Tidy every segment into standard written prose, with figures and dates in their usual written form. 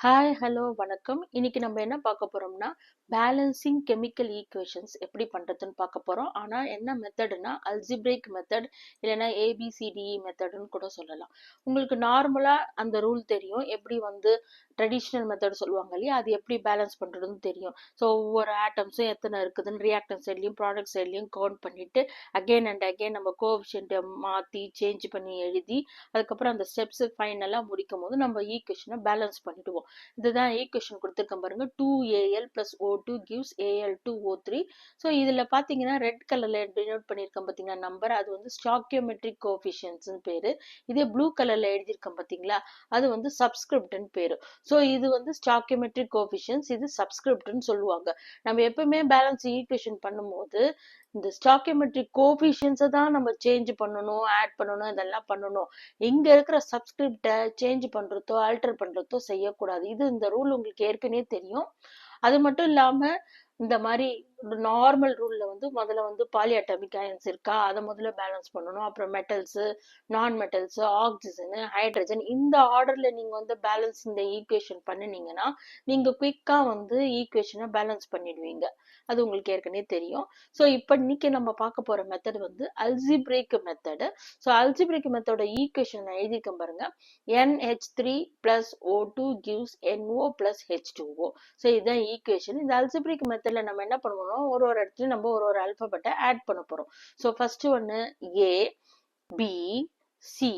Hi hello வணக்கம். இன்னைக்கு நம்ம என்ன பார்க்க போறோம்னா பேலன்சிங் கெமிக்கல் ஈக்குவேஷன்ஸ் எப்படி பண்றதுன்னு பார்க்க போறோம். ஆனா என்ன மெத்தட்னா அல்ஜிப்ரைக் மெத்தட் இல்லைன்னா ஏபிசிடிஇ மெத்தட்னு கூட சொல்லலாம். உங்களுக்கு நார்மலா அந்த ரூல் தெரியும். எப்படி வந்து ட்ரெடிஷ்னல் மெத்தட் சொல்லுவாங்க இல்லையா, அது எப்படி பேலன்ஸ் பண்றதுன்னு தெரியும். ஸோ ஒவ்வொரு ஆட்டம்ஸும் எத்தனை இருக்குதுன்னு ரியாக்டன் சைட்லையும் ப்ராடக்ட் சைட்லையும் கவுண்ட் பண்ணிட்டு அகெயின் அண்ட் அகெயின் நம்ம கோஎஃபிஷியன்ட்டை மாற்றி சேஞ்ச் பண்ணி எழுதி அதுக்கப்புறம் அந்த ஸ்டெப்ஸ் ஃபைனலாக முடிக்கும் போது நம்ம ஈக்குவேஷனை பேலன்ஸ் பண்ணிடுவோம். இதுதான் ஈக்குவேஷன் கொடுத்துருக்கேன் பாருங்க. 2Al plus O2 gives Al2O3. So இதுல பாத்தீங்கன்னா ரெட் கலர்ல டினோட் பண்ணியிருக்கேன் பாத்தீங்கன்னா நம்பர், அது வந்து ஸ்டாக்கியோமெட்ரிக் கோஎஃபிஷியன்ட்ஸ் பேரு. இதே ப்ளூ கலர்ல எழுதியிருக்கேன் பாத்தீங்களா, அது வந்து சப்ஸ்கிரிப்ட்னு பேரு. ஸோ இது வந்து ஸ்டாக்கியோமெட்ரிக் கோஎஃபிஷியன்ட்ஸ், இது சப்ஸ்கிரிப்ட்னு சொல்லுவாங்க. நம்ம எப்பவுமே பேலன்ஸ் ஈக்குவேஷன் பண்ணும்போது இந்த ஸ்டாக்கியோமெட்ரிக் கோஎஃபிஷியன்ட்ஸை தான் நம்ம சேஞ்ச் பண்ணணும், ஆட் பண்ணணும், இதெல்லாம் பண்ணணும். இங்க இருக்கிற சப்ஸ்கிரிப்டை சேஞ்ச் பண்றதோ ஆல்டர் பண்றதோ செய்யக்கூடாது. இது இந்த ரூல் உங்களுக்கு ஏற்கனவே தெரியும். அது மட்டும் இல்லாம இந்த மாதிரி நார்மல் ரூல்ல வந்து முதல்ல வந்து பாலிஅட்டாமிக் அயன்ஸ் இருக்கா அதை முதல்ல பேலன்ஸ் பண்ணணும். அப்புறம் மெட்டல்ஸ், நான் மெட்டல்ஸ், ஆக்சிஜன், ஹைட்ரஜன், இந்த ஆர்டர்ல நீங்க வந்து பேலன்ஸ் இந்த ஈக்குவேஷன் பண்ணினீங்கன்னா நீங்க குயிக்கா வந்து ஈக்குவேஷனை பேலன்ஸ் பண்ணிடுவீங்க. அது உங்களுக்கு ஏற்கனவே தெரியும். ஸோ இப்போ இன்னைக்கு நம்ம பார்க்க போற மெத்தட் வந்து அல்ஜிப்ரைக் மெத்தடு. ஸோ அல்ஜிப்ரைக் மெத்தோட ஈக்குவேஷன் நான் எழுதியிருக்கேன் பாருங்க. NH3 plus O2 gives NO plus H2O. So இதுதான் ஈக்குவேஷன். இந்த அல்ஜிப்ரைக் மெத்தட்ல நம்ம என்ன பண்ணுவோம், ஒரு ஒரு இடத்துலயும் நம்ம ஒரு ஒரு ஆல்பபெட்டை ஆட் பண்ண போறோம். ஸோ ஃபர்ஸ்ட் ஒன்னு A, B, C,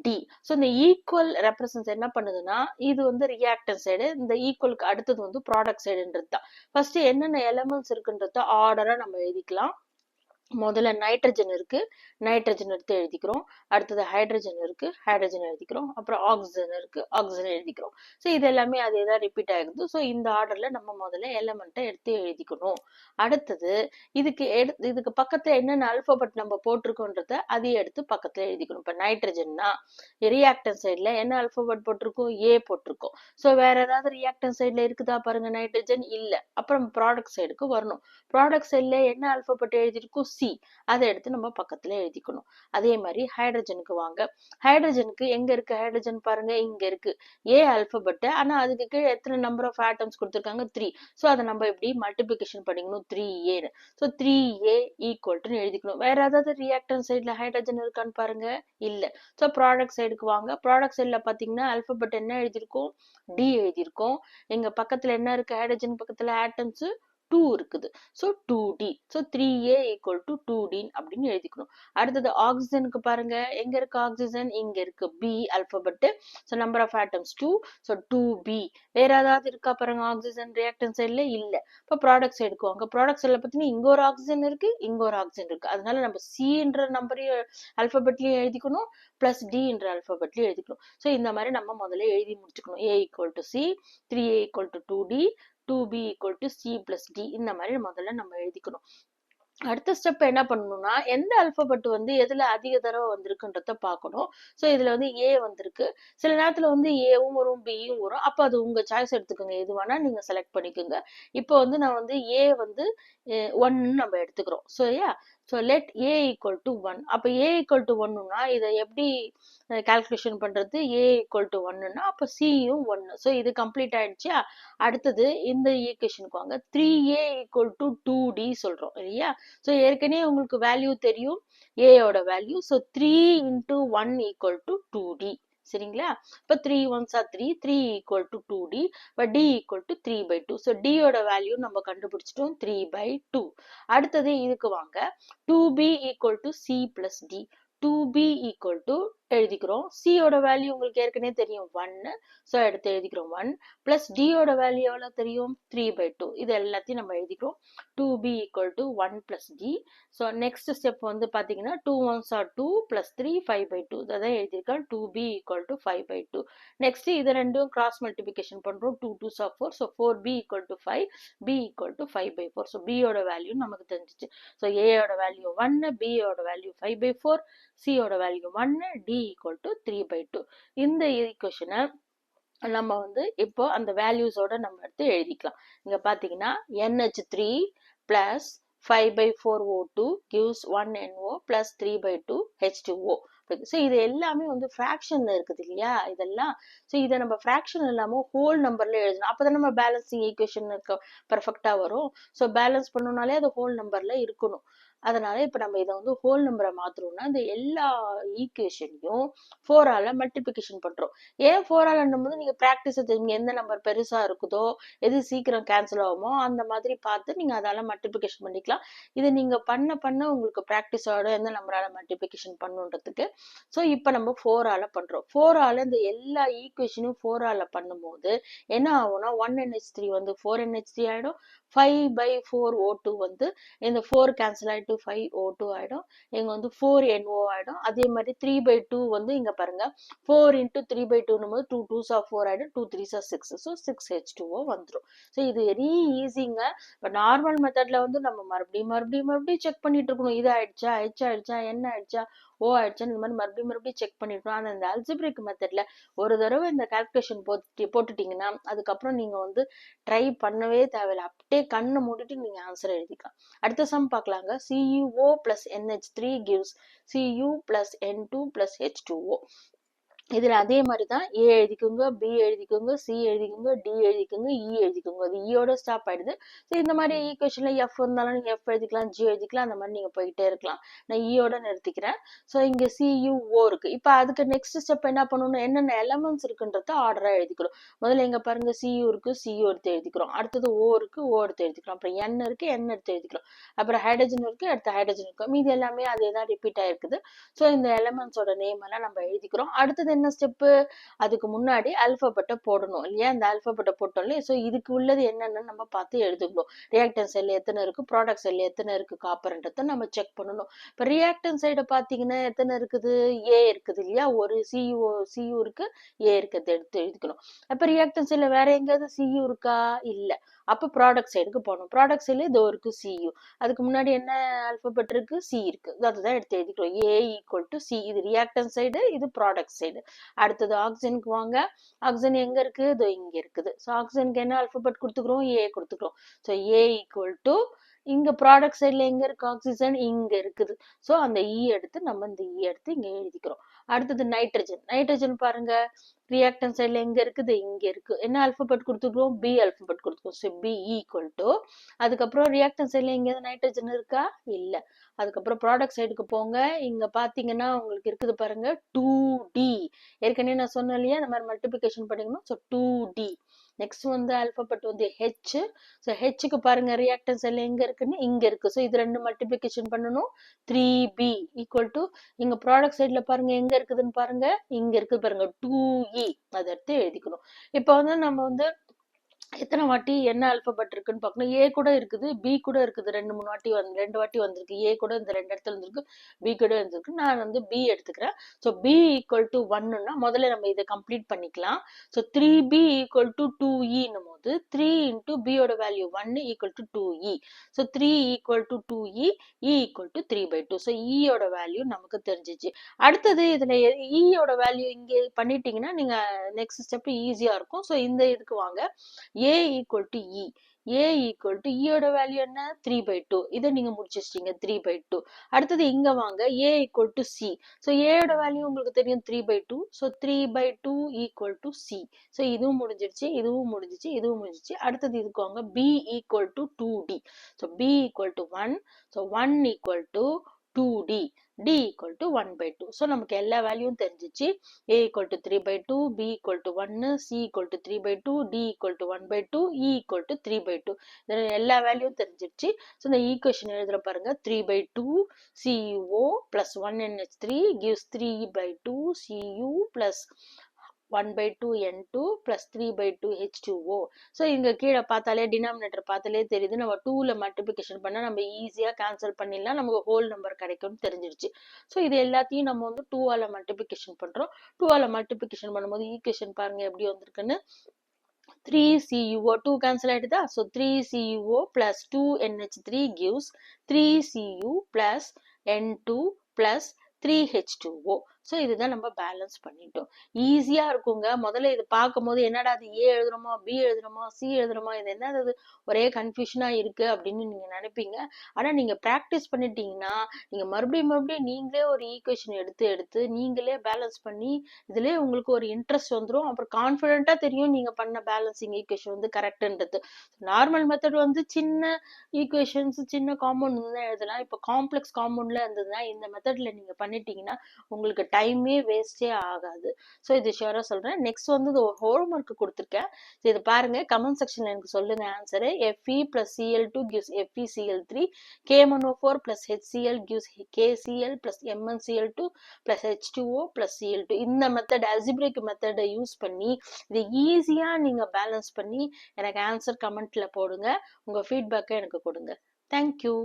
D. So இந்த ஈக்குவல் ரெப்ரசன்ஸ் என்ன பண்ணுதுன்னா, இது வந்து ரியாக்டன் சைடு, இந்த ஈக்குவலுக்கு அடுத்தது வந்து ப்ராடக்ட் சைடுன்றது தான். ஃபர்ஸ்ட் என்னென்ன எலமெண்ட்ஸ் இருக்குன்றத ஆர்டரா நம்ம எழுதிக்கலாம். முதல்ல நைட்ரஜன் இருக்கு, நைட்ரஜன் எடுத்து எழுதிக்கிறோம். அடுத்தது ஹைட்ரஜன் இருக்கு, ஹைட்ரஜன் எழுதிக்கிறோம். அப்புறம் ஆக்சிஜன் இருக்கு, ஆக்சிஜன் எழுதிக்கிறோம். ஸோ இது எல்லாமே அதே தான் ரிப்பீட் ஆகுது. ஸோ இந்த ஆர்டர்ல நம்ம முதல்ல எலமெண்ட்டை எடுத்து எழுதிக்கணும். அடுத்தது இதுக்கு பக்கத்துல என்னென்ன அல்பபெட் நம்ம போட்டிருக்கோன்றத அதையும் எடுத்து பக்கத்துல எழுதிக்கணும். இப்போ நைட்ரஜன்னா ரியாக்டன் சைட்ல என்ன அல்பபெட் போட்டிருக்கோம், ஏ போட்டிருக்கோம். ஸோ வேற ஏதாவது ரியாக்டன் சைட்ல இருக்குதா பாருங்க, நைட்ரஜன் இல்ல. அப்புறம் ப்ராடக்ட் சைடுக்கு வரணும். ப்ராடக்ட் சைட்ல என்ன அல்பபெட் எழுதிருக்கும், சி, அதை எடுத்து நம்ம பக்கத்துல எழுதிக்கணும். அதே மாதிரி ஹைட்ரஜனுக்கு வாங்க. ஹைட்ரஜனுக்கு எங்க இருக்கு ஹைட்ரஜன் பாருங்க, இங்க இருக்கு. ஏ அல்பபெட், ஆனா அதுக்கு கீழே எத்தனை நம்பர் ஆஃப் ஆட்டம்ஸ் கொடுத்துருக்காங்க, 3. ஸோ அதை நம்ம எப்படி மல்டிபிளிகேஷன் பண்ணிக்கணும், 3A. ஸோ 3A ஈக்குவல் எழுதிக்கணும். வேற ஏதாவது ரியாக்டன் சைட்ல ஹைட்ரஜன் இருக்கான்னு பாருங்க, இல்ல. ஸோ ப்ராடக்ட் சைடுக்கு வாங்க. ப்ராடக்ட் சைட்ல பாத்தீங்கன்னா அல்பபெட் என்ன எழுதியிருக்கோம், டி எழுதியிருக்கோம். எங்க பக்கத்துல என்ன இருக்கு, ஹைட்ரஜன் பக்கத்துல ஆட்டம்ஸ் 2 இருக்குது. So 2D. So 3A equal to 2D அப்படின்னு எழுதிக்கணும். அடுத்தது ஆக்சிஜனுக்கு பாருங்க, எங்க இருக்கு ஆக்சிஜன், இங்க இருக்கு, B alphabet. So number of atoms 2. So 2B. வேற ஏதாவது இருக்கா பாருங்க ஆக்சிஜன் ரியாக்டன் சைட்ல, இல்ல. இப்போ ப்ராடக்ட் சைடுக்கு வாங்க. ப்ராடக்ட் சைட்ல பார்த்தீங்கன்னா இங்க ஒரு ஆக்சிஜன் இருக்கு, இங்க ஒரு ஆக்சிஜன் இருக்கு. அதனால நம்ம Cன்ற நம்பரையும் அல்பபெட்லயும் எழுதிக்கணும், பிளஸ் Dன்ற அல்பபெட்லயும் எழுதிக்கணும். ஸோ இந்த மாதிரி நம்ம முதல்ல எழுதி முடிச்சுக்கணும். A equal to C, 3A equal to 2D, 2B equal to C plus D. இந்த மாதிரி முதல்ல நம்ம எழுதிக்கணும். அடுத்த ஸ்டெப் என்ன பண்ணணும்னா, எந்த அல்பபெட் வந்து எதுல அதிக தடவை வந்திருக்குன்றத பார்க்கணும். ஸோ இதுல வந்து ஏ வந்திருக்கு. சில நேரத்துல வந்து ஏவும் வரும், பியும் வரும். அப்போ அது உங்க சாய்ஸ் எடுத்துக்கோங்க, எது வேணா நீங்க செலக்ட் பண்ணிக்கோங்க. இப்போ வந்து நான் வந்து ஏ வந்து 1 நம்ம எடுத்துக்கிறோம். So so let A equal to 1. அப்போ ஏ ஈக்குவல் டு 1னா இதை எப்படி கால்குலேஷன் பண்றது, ஏ ஈக்குவல் டு 1னா அப்போ சியும் 1. ஸோ இது கம்ப்ளீட் ஆயிடுச்சா. அடுத்தது இந்த ஈக்குவேஷனுக்கு வாங்க. 3A ஈக்குவல் டு 2D சொல்றோம் இல்லையா. ஸோ ஏற்கனவே உங்களுக்கு வேல்யூ தெரியும், ஏயோட value. So 3 into 1 equal to 2D. சரிங்களா. இப்போ 3 1s are 3, 3 equal to 2D. இப்போ D equal to 3/2. So D யோட வேல்யூ நம்ம கண்டுபிடிச்சிட்டோம், 3/2. அடுத்தது இதுக்கு வாங்க. 2B equal to C plus D. 2B equal to எழுதிக்கிறோம். C யோட வேல்யூ உங்களுக்கு ஏற்கனவே தெரியும், 1. ஸோ எடுத்து எழுதிக்கிறோம் 1. பிளஸ் D யோட வேல்யூ எவ்வளோ தெரியும், 3/2. இது எல்லாத்தையும் நம்ம எழுதிக்கிறோம். 2B equal to 1 plus D. So next step வந்து பார்த்தீங்கன்னா 2 1s are 2 பிளஸ் 3 5/2. அதான் எழுதியிருக்கேன், 2B ஈக்குவல் டு 5/2. நெக்ஸ்ட் இது ரெண்டும் கிராஸ் மல்டிபிகேஷன் பண்றோம். 2 2s are 4. So 4B equal to 5, B equal to 5/4. So B யோட வேல்யூ நமக்கு தெரிஞ்சிச்சு. ஸோ A யோட வேல்யூ 1, B யோட வேல்யூ 5/4, C யோட வேல்யூ 1, D ஈக்குவல் டு 3/2. இந்த ஈக்குவேஷனை நம்ம வந்து இப்போ அந்த வேல்யூஸோட நம்ம எடுத்து எழுதிக்கலாம். இங்க பாத்தீங்கன்னா NH3 plus 5/4 O2 gives 1 NO plus 3/2 H2O so இது எல்லாமே வந்து ஃப்ராக்ஷன்ல இருக்குது இல்லையா இதெல்லாம். ஸோ இதை நம்ம ஃப்ராக்ஷன் இல்லாமல் ஹோல் நம்பர்ல எழுதணும். அப்பதான் நம்ம பேலன்சிங் ஈக்குவேஷன் பர்ஃபெக்டா வரும். ஸோ பேலன்ஸ் பண்ணணும்னாலே அது ஹோல் நம்பர்ல இருக்கணும். அதனால இப்ப நம்ம இதை வந்து ஹோல் நம்பரை மாத்துறோம்னா இந்த எல்லா ஈக்குவேஷனையும் 4ஆல மல்டிபிகேஷன் பண்றோம். ஏன் 4ஆல் போது நீங்க பிராக்டிஸ் தெரியுங்க, எந்த நம்பர் பெருசா இருக்குதோ எது சீக்கிரம் கேன்சல் ஆகுமோ அந்த மாதிரி பார்த்து நீங்க அதால மல்டிபிகேஷன் பண்ணிக்கலாம். இது நீங்க பண்ண பண்ண உங்களுக்கு பிராக்டிஸோட எந்த நம்பரால மல்டிபிகேஷன் பண்ணுன்றதுக்கு. ஸோ இப்போ நம்ம 4ஆல பண்றோம். 4ஆல இந்த எல்லா ஈக்குவேஷனையும் 4ஆல பண்ணும்போது என்ன ஆகும்னா 1NH3 வந்து 4NH3 ஆயிடும். 5/4O2 வந்து இந்த 4 கேன்சல் ஆயிட்டு 5O2 ஆயிடும். இங்க வந்து 4NO ஆயிடும். அதே மாதிரி 3/2 வந்து இங்க பாருங்க 4 into 3/2 போது 2 2s are 4 ஆயிடும். 2 3s are 6. ஸோ 6H2O வந்துடும். ஸோ இது வெரி ஈஸிங்க. இப்போ நார்மல் மெத்தட்ல வந்து நம்ம மறுபடியும் செக் பண்ணிட்டு இருக்கணும். இது ஆயிடுச்சா, H ஆயிடுச்சா, N ஆயிடுச்சா, O ஆயிடுச்சா, இந்த மாதிரி மறுபடியும் செக் பண்ணிருக்கணும். ஆனா இந்த அல்ஜிப்ரிக் மெத்தட்ல ஒரு தடவை இந்த கால்குலேஷன் போட்டுட்டீங்கன்னா அதுக்கப்புறம் நீங்க வந்து ட்ரை பண்ணவே தேவையில்லை. அப்படியே கண்ணை மூடிட்டு நீங்க ஆன்சர் எழுதிக்கலாம். அடுத்த சம் பார்க்கலாங்க. CuO plus NH3 gives Cu plus N2 plus H2O. இதுல அதே மாதிரிதான் A எழுதிக்கோங்க, B எழுதிக்கோங்க, C எழுதிக்கோங்க, D எழுதிக்கோங்க, E எழுதிக்கோங்க. அது ஈயோட ஸ்டாப் ஆயிடுது. ஸோ இந்த மாதிரி ஈக்குவேஷன்ல F இருந்தாலும் நீங்க F எழுதிக்கலாம், G எழுதிக்கலாம், அந்த மாதிரி நீங்க போயிட்டே இருக்கலாம். நான் ஈயோட நிறுத்திக்கிறேன். ஸோ இங்க CuO இருக்கு. இப்ப அதுக்கு நெக்ஸ்ட் ஸ்டெப் என்ன பண்ணணும், என்னென்ன எலமெண்ட்ஸ் இருக்குன்றத ஆர்டரா எழுதிக்கிறோம். முதல்ல இங்க பாருங்க Cu இருக்கு, Cu எடுத்து எழுதிக்கிறோம். அடுத்தது O இருக்கு, O எடுத்து எழுதிக்கிறோம். அப்புறம் N இருக்கு, N எடுத்து எழுதிக்கிறோம். அப்புறம் ஹைட்ரஜன் இருக்கு, அடுத்த ஹைட்ரஜன் இருக்கு. மீது எல்லாமே அதே தான் ரிப்பீட் ஆயிருக்குது. ஸோ இந்த எலமெண்ட்ஸோட நேம் எல்லாம் நம்ம எழுதிக்கிறோம். அடுத்தது என்ன ஸ்டெப்பு, அதுக்கு முன்னாடி ஆல்பபெட்டை போடணும் இல்லையா. இந்த ஆல்பபெட்டை போட்டோம் இல்லையா. ஸோ இதுக்கு உள்ளது என்னன்னு நம்ம பார்த்து எழுதுக்கணும். ரியாக்டன் சைட்ல எத்தனை இருக்கு, ப்ராடக்ட் சைட்ல எத்தனை இருக்கு காப்பர்ன்றதை நம்ம செக் பண்ணணும். இப்போ ரியாக்டன் சைடை பார்த்தீங்கன்னா எத்தனை இருக்குது, ஏ இருக்குது இல்லையா. ஒரு CU இருக்கு, ஏ இருக்கிறது எடுத்து எழுதிக்கணும். அப்போ ரியாக்டன் சைட்ல வேற எங்கேயாவது CU இருக்கா, இல்லை. அப்போ ப்ராடக்ட் சைடுக்கு போகணும். ப்ராடக்ட் சைட்ல இதோ இருக்கு CU. அதுக்கு முன்னாடி என்ன ஆல்பபெட் இருக்கு, C இருக்கு. அதுதான் எடுத்து எழுதிக்கிறோம். A equal to C. இது ரியாக்டன் சைடு, இது ப்ராடக்ட் சைடு. அடுத்தது ஆக்சிஜனுக்கு வாங்க. ஆக்சிஜன் எங்க இருக்கு, இதோ இங்க இருக்குது. ஸோ ஆக்சிஜனுக்கு என்ன ஆல்பபெட் கொடுத்துக்கிறோம், A கொடுத்துக்கிறோம். ஸோ A ஈக்குவல் டு இங்க ப்ராடக்ட் சைட்ல எங்க இருக்கு ஆக்சிஜன், இங்க இருக்குது. ஸோ அந்த எடுத்து நம்ம இந்த எடுத்து இங்க எழுதிக்கிறோம். அடுத்தது நைட்ரஜன். நைட்ரஜன் பாருங்க ரியாக்டன் சைட்ல எங்க இருக்குது, இங்க இருக்கு. என்ன ஆல்பபெட் கொடுத்துக்கிறோம், B ஆல்பபெட் கொடுத்துக்கிறோம். ஸோ B ஈக்குவல் டு அதுக்கப்புறம் ரியாக்டன் சைட்ல எங்கேயாவது நைட்ரஜன் இருக்கா, இல்ல. அதுக்கப்புறம் ப்ராடக்ட் சைடுக்கு போங்க. இங்க பாத்தீங்கன்னா உங்களுக்கு இருக்குது பாருங்க 2D. ஏற்கனவே நான் சொன்னேன் இல்லையா இந்த மாதிரி மல்டிபிகேஷன் பண்ணிக்கணும். So 2D. நெக்ஸ்ட் வந்து ஆல்பபெட் வந்து H. ஸோ ஹெச்சுக்கு பாருங்க ரியாக்டன் சைட்ல எங்க இருக்குன்னு, இங்க இருக்கு. ஸோ இது ரெண்டு மல்டிபிகேஷன் பண்ணணும். 3B ஈக்குவல் டு இங்க ப்ராடக்ட் சைட்ல பாருங்க எங்க இருக்குதுன்னு பாருங்க, இங்க இருக்கு பாருங்க 2E. அதை எடுத்து எழுதிக்கணும். இப்போ வந்து நம்ம வந்து எத்தனை வாட்டி என்ன ஆல்பபெட் இருக்குன்னு பார்க்கணும். ஏ கூட இருக்குது, பி கூட இருக்குது. ரெண்டு வாட்டி வந்திருக்கு. ஏ கூட இந்த ரெண்டு இடத்துல இருந்திருக்கு, பி கூட இருந்திருக்கு. நான் வந்து பி எடுத்துக்கிறேன். ஸோ பி ஈக்குவல் டு 1ன்னா முதல்ல நம்ம இதை கம்ப்ளீட் பண்ணிக்கலாம். So 3B equal to 2E போது 3 இன்டூ பியோட value 1 equal to 2E. So 3 equal to 2E, E equal to 3/2. So ஈயோட வேல்யூ நமக்கு தெரிஞ்சிச்சு. அடுத்தது இதுல ஈயோட வேல்யூ இங்கே பண்ணிட்டீங்கன்னா நீங்க நெக்ஸ்ட் ஸ்டெப் ஈஸியா இருக்கும். ஸோ இந்த இதுக்கு வாங்க. A equal to E. A equal to ஈயோட வேல்யூ என்ன, 3/2. இதை நீங்க முடிச்சிட்டீங்க 3/2. அடுத்தது இங்க வாங்க. A equal to C. So ஏயோட வேல்யூ உங்களுக்கு தெரியும் 3/2. So 3/2 equal to C. So இதுவும் முடிஞ்சிருச்சு, இதுவும் முடிஞ்சிச்சு, இதுவும் முடிஞ்சிச்சு. அடுத்தது இதுக்கு வாங்க. B equal to 2D. So B equal to 1. So 1 equal to 2D. D equal to 1/2. So நமக்கு எல்லா வேல்யூவும் தெரிஞ்சிச்சு. A equal to 3/2, B equal to 1, C equal to 3/2, D equal to 1/2, E equal to 3/2. எல்லா வேல்யூவும் தெரிஞ்சிருச்சு. So இந்த equation எழுதுற பாருங்க. 3/2 CuO plus 1NH3 gives 3/2 Cu plus 1/2 N2 plus 3/2 H2O. So இங்க கீழே பார்த்தாலே டினாமினேட்டர் பார்த்தாலே தெரியுது. நம்ம 2ல மல்டிபிகேஷன் பண்ணா நம்ம ஈஸியா கேன்சல் பண்ணிடலாம், நமக்கு ஹோல் நம்பர் கிடைக்கும்னு தெரிஞ்சிருச்சு. ஸோ இது எல்லாத்தையும் நம்ம வந்து 2ஆல மல்டிபிகேஷன் பண்றோம். 2ஆல மல்டிபிகேஷன் பண்ணும்போது ஈக்குவேஷன் பாருங்க எப்படி வந்திருக்குன்னு. 3CuO 2 கேன்சல் ஆயிடுதா. So 3CuO plus 2NH3 gives 3Cu plus N2 plus 3H2O. So இதுதான் நம்ம பேலன்ஸ் பண்ணிட்டோம். ஈஸியா இருக்குங்க. முதல்ல இது பார்க்கும்போது என்னடா அது ஏ எழுதுறோமா, பி எழுதுறோமா, சி எழுதுறோமா, இது என்னது இது ஒரே கன்ஃபியூஷனா இருக்கு அப்படின்னு நீங்க நினைப்பீங்க. ஆனா நீங்க பிராக்டிஸ் பண்ணிட்டீங்கன்னா நீங்க மறுபடியும் மறுபடியும் நீங்களே ஒரு ஈக்குவேஷன் எடுத்து எடுத்து நீங்களே பேலன்ஸ் பண்ணி இதுலயே உங்களுக்கு ஒரு இன்ட்ரெஸ்ட் வந்துடும். அப்புறம் கான்ஃபிடென்ட்டா தெரியும் நீங்க பண்ண பேலன்சிங் ஈக்குவேஷன் வந்து கரெக்ட்ன்றது. நார்மல் மெத்தட் வந்து சின்ன ஈக்குவேஷன்ஸ் சின்ன காம்பவுண்ட் தான் எழுதலாம். இப்போ காம்ப்ளெக்ஸ் காம்பவுண்ட்ல இருந்ததுன்னா இந்த மெத்தட்ல நீங்க பண்ணிட்டீங்கன்னா உங்களுக்கு டைமே வேஸ்டே ஆகாது. ஸோ இது ஷியரா சொல்றேன். நெக்ஸ்ட் வந்து இது ஒரு ஹோம் ஒர்க் கொடுத்துருக்கேன். இது பாருங்க, கமெண்ட் செக்ஷன்ல எனக்கு சொல்லுங்க answer. Fe plus Cl2 gives FeCl3, K1O4 plus HCl gives KCl plus MnCl2 plus H2O plus Cl2. இந்த மெத்தட் அல்ஜிப்ரிக் மெத்தடை யூஸ் பண்ணி இதை ஈஸியா நீங்க பேலன்ஸ் பண்ணி எனக்கு ஆன்சர் கமெண்ட்ல போடுங்க. உங்க ஃபீட்பேக்கை எனக்கு கொடுங்க. தேங்க்யூ.